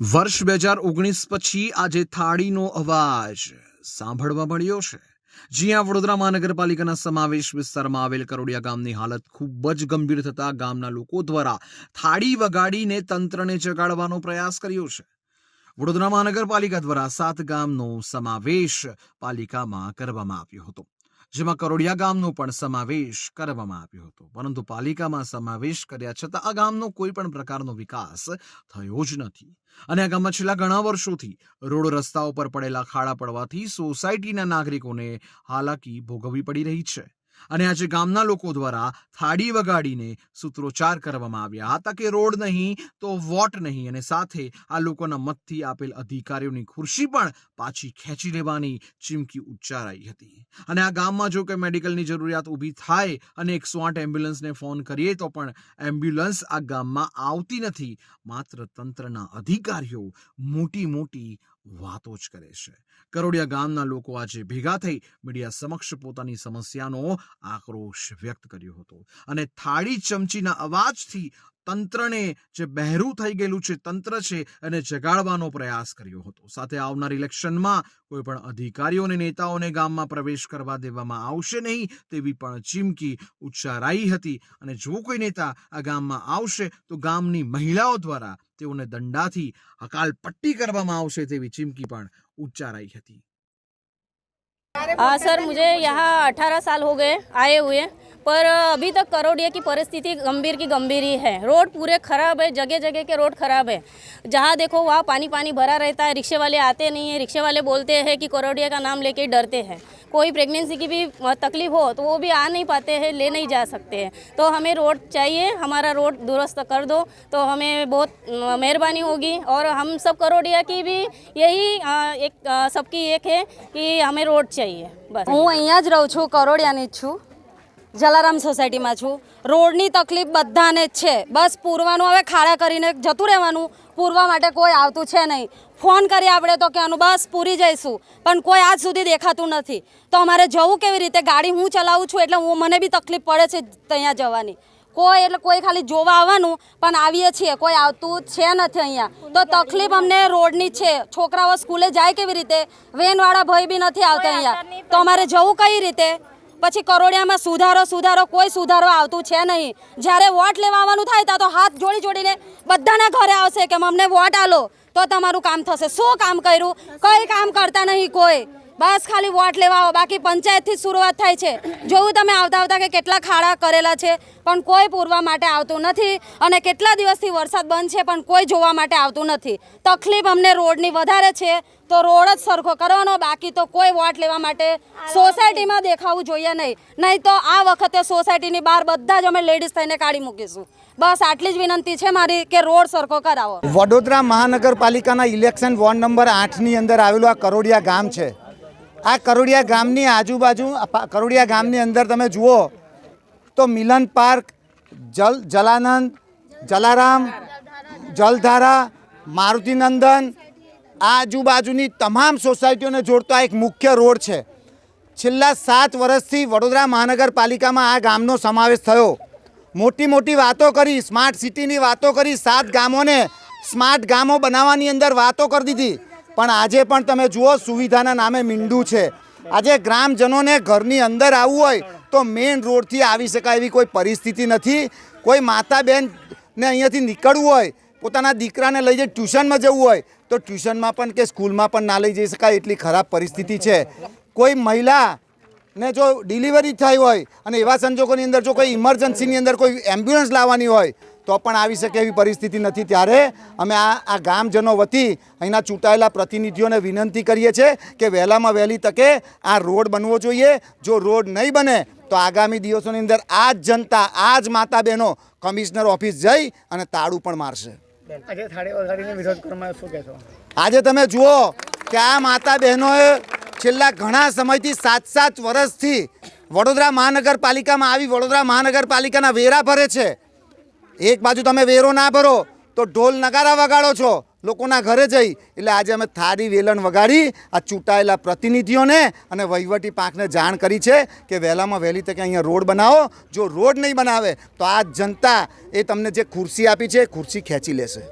વર્ષ 2019 પછી આજે થાળીનો અવાજ સાંભળવા મળ્યો છે। જ્યાં વડોદરા મહાનગરપાલિકાના સમાવેશ વિસ્તારમાં આવેલ કરોડિયા ગામની હાલત ખૂબ જ ગંભીર થતા ગામના લોકો દ્વારા થાળી વગાડીને તંત્રને જગાડવાનો પ્રયાસ કર્યો છે। વડોદરા મહાનગરપાલિકા દ્વારા 7 ગામનો સમાવેશ પાલિકામાં કરવામાં આવ્યો હતો, જેમાં કરોડિયા ગામનો પણ સમાવેશ કરવામાં આવ્યો હતો, પરંતુ પાલિકામાં સમાવેશ કર્યા છતાં આ ગામનો કોઈ પણ પ્રકારનો વિકાસ થયો જ નથી અને આ ગામમાં છેલ્લા ઘણા વર્ષોથી રોડ રસ્તાઓ પર પડેલા ખાડા પડવાથી સોસાયટીના નાગરિકોને હાલાકી ભોગવવી પડી રહી છે। અને આજે ગામના લોકો દ્વારા થાળી વગાડીને સૂત્રોચ્ચાર કરવામાં આવ્યા હતા કે રોડ નહીં તો વોટ નહીં, અને સાથે આ લોકોના મતથી આપેલ અધિકારીઓની ખુરશી પણ પાછી ખેંચી લેવાની ચીમકી ઉચ્ચારાઈ હતી। અને આ ગામમાં જો કે મેડિકલની જરૂરિયાત ઊભી થાય અને 108 એમ્બ્યુલન્સને ફોન કરીએ તો પણ એમ્બ્યુલન્સ આ ગામમાં આવતી નથી, માત્ર તંત્રના અધિકારીઓ મોટી મોટી વાતો જ કરે છે। કરોડિયા ગામના લોકો આજે ભેગા થઈ મીડિયા સમક્ષ પોતાની સમસ્યાનો આક્રોશ વ્યક્ત કર્યો હતો અને થાળી ચમચીના અવાજથી તંત્રને જે બહેરું થઈ ગયેલું છે તંત્ર છે એને જગાડવાનો પ્રયાસ કર્યો હતો। સાથે આવનાર ઇલેક્શનમાં કોઈ પણ અધિકારીઓ અને નેતાઓને ગામમાં પ્રવેશ કરવા દેવામાં આવશે નહીં તેવી પણ ચીમકી ઉચ્ચારાઈ હતી, અને જો કોઈ નેતા આ ગામમાં આવશે તો ગામની મહિલાઓ દ્વારા તેઓને દંડાથી હકાલપટ્ટી કરવામાં આવશે તેવી ચીમકી પણ ઉચ્ચારાઈ હતી। हाँ सर, मुझे यहाँ 18 साल हो गए आए हुए, पर अभी तक करोड़िया की परिस्थिति गंभीर की गंभीर ही है। रोड पूरे ख़राब है, जगह जगह के रोड ख़राब है, जहाँ देखो वहाँ पानी पानी भरा रहता है। रिक्शे वाले आते नहीं है, रिक्शे वाले बोलते हैं कि करोड़िया का नाम लेके डरते हैं। कोई प्रेगनेंसी की भी तकलीफ हो तो वो भी आ नहीं पाते हैं, ले नहीं जा सकते हैं। तो हमें रोड चाहिए, हमारा रोड दुरुस्त कर दो तो हमें बहुत मेहरबानी होगी। और हम सब करोड़िया की भी यही एक सबकी एक है कि हमें रोड चाहिए बस। હું અહીંયા જ રહું છું, કરોડિયાની જ છું, જલારામ સોસાયટીમાં છું। રોડની તકલીફ બધાને જ છે, બસ પૂરવાનું હવે ખાડા કરીને જતું રહેવાનું, પૂરવા માટે કોઈ આવતું છે નહીં। ફોન કરીએ આપણે તો કહેવાનું બસ પૂરી જઈશું, પણ કોઈ આજ સુધી દેખાતું નથી। તો અમારે જવું કેવી રીતે? ગાડી હું ચલાવું છું એટલે મને બી તકલીફ પડે છે ત્યાં જવાની। કોઈ એટલે કોઈ ખાલી જોવા આવવાનું, પણ આવીએ છીએ કોઈ આવતું છે નથી અહીંયા। તો તકલીફ અમને રોડની છે। છોકરાઓ સ્કૂલે જાય કેવી રીતે? વેનવાળા ભાઈ બી નથી આવતા અહીંયા, તો અમારે જવું કઈ રીતે? પછી કરોડિયામાં સુધારો કોઈ સુધારો આવતું છે નહીં। જ્યારે વોટ લેવા આવવાનું થાય ત્યાં તો હાથ જોડીને બધાના ઘરે આવશે કે અમને વોટ આલો તો તમારું કામ થશે। શું કામ કર્યું? કંઈ કામ કરતા નહીં કોઈ, બસ ખાલી વોટ લેવા આવો। બાકી પંચાયતથી જ શરૂઆત થાય છે। જોવું તમે આવતા કે કેટલા ખાડા કરેલા છે, પણ કોઈ પૂરવા માટે આવતું નથી। અને કેટલા દિવસથી વરસાદ બંધ છે પણ કોઈ જોવા માટે આવતું નથી। તકલીફ અમને રોડની વધારે છે, તો રોડ જ સરખો કરવાનો, બાકી તો કોઈ વોટ લેવા માટે સોસાયટીમાં દેખાવું જોઈએ નહીં તો આ વખતે સોસાયટીની બહાર બધા જ અમે લેડીઝ થઈને કાઢી મૂકીશું। બસ આટલી જ વિનંતી છે મારી કે રોડ સરખો કરાવો। વડોદરા મહાનગરપાલિકાના ઇલેક્શન વોર્ડ નંબર 8ની અંદર આવેલું આ કરોડિયા ગામ છે। આ કરોડિયા ગામની આજુબાજુ કરોડિયા ગામની અંદર તમે જુઓ તો મિલન પાર્ક, જલાનંદ, જલારામ, જલધારા, મારુતિનંદન, આજુબાજુની તમામ સોસાયટીઓને જોડતો આ એક મુખ્ય રોડ છે। છેલ્લા 7 વર્ષથી વડોદરા મહાનગરપાલિકામાં આ ગામનો સમાવેશ થયો। મોટી વાતો કરી, સ્માર્ટ સિટીની વાતો કરી, 7 ગામોને સ્માર્ટ ગામો બનાવવાની અંદર વાતો કરી દીધી, પણ આજે પણ તમે જુઓ સુવિધાના નામે મીંડું છે। આજે ગ્રામજનોને ઘરની અંદર આવવું હોય તો મેઇન રોડથી આવી શકાય એવી કોઈ પરિસ્થિતિ નથી। કોઈ માતા બહેનને અહીંયાથી નીકળવું હોય, પોતાના દીકરાને લઈ જઈ ટ્યુશનમાં જવું હોય તો ટ્યુશનમાં પણ કે સ્કૂલમાં પણ ના લઈ જઈ શકાય એટલી ખરાબ પરિસ્થિતિ છે। કોઈ મહિલાને જો ડિલિવરી થઈ હોય અને એવા સંજોગોની અંદર જો કોઈ ઇમરજન્સીની અંદર કોઈ એમ્બ્યુલન્સ લાવવાની હોય તો પણ આવી શકે એવી પરિસ્થિતિ નથી। ત્યારે અમે આ ગામજનો વતી અહીંના ચૂંટાયેલા પ્રતિનિધિઓને વિનંતી કરીએ છીએ કે વહેલામાં વહેલી તકે આ રોડ બનવો જોઈએ। જો રોડ નહીં બને તો આગામી દિવસોની અંદર આ જ જનતા, આ જ માતા બહેનો કમિશનર ઓફિસ જઈ અને તાળું પણ મારશે। આજે તમે જુઓ કે આ માતા બહેનોએ છેલ્લા ઘણા સમયથી 7 વર્ષથી વડોદરા મહાનગરપાલિકામાં આવી વડોદરા મહાનગરપાલિકાના વેરા ભરે છે। એક બાજુ તમે વેરો ના ભરો તો ઢોલ નગારા વગાડો છો લોકોના ઘરે જઈ। એટલે આજે અમે થાળી વેલણ વગાડી આ ચૂંટાયેલા પ્રતિનિધિઓને અને વહીવટી પાંખને જાણ કરી છે કે વહેલામાં વહેલી તકે અહીંયા રોડ બનાવો। જો રોડ નહીં બનાવે તો આ જનતા એ તમને જે ખુરશી આપી છે એ ખુરશી ખેંચી લેશે।